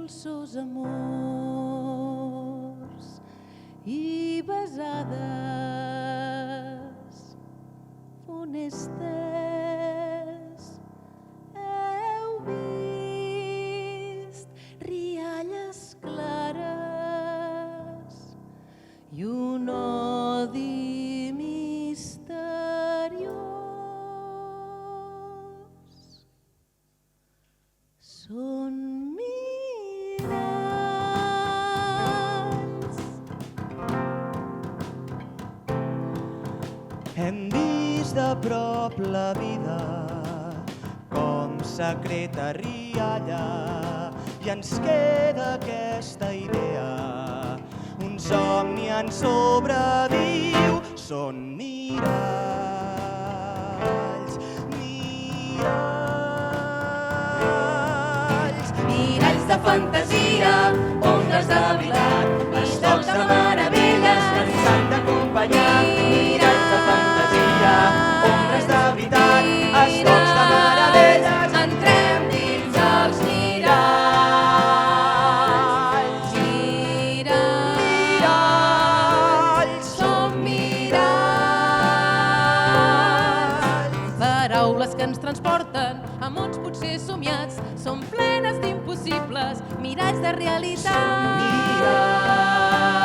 dolços amors i besades funestes. Heu vist rialles clares i un odi misteriós. Són miralls. Hem vist de prop la vida com secreta rialla i ens queda aquesta idea. Un somni en sobreviu. Són miralls, miralls. Miralls de fantasia, ombres de veritat, estocs de meravelles que ens han d'acompanyar. Miralls de fantasia, ombres de veritat, estocs de meravelles. Entrem dins els miralls. Miralls, som miralls. Paraules que ens transporten a mons potser somiats, són plenes d'impossibles, miralls de realitat. Miralls.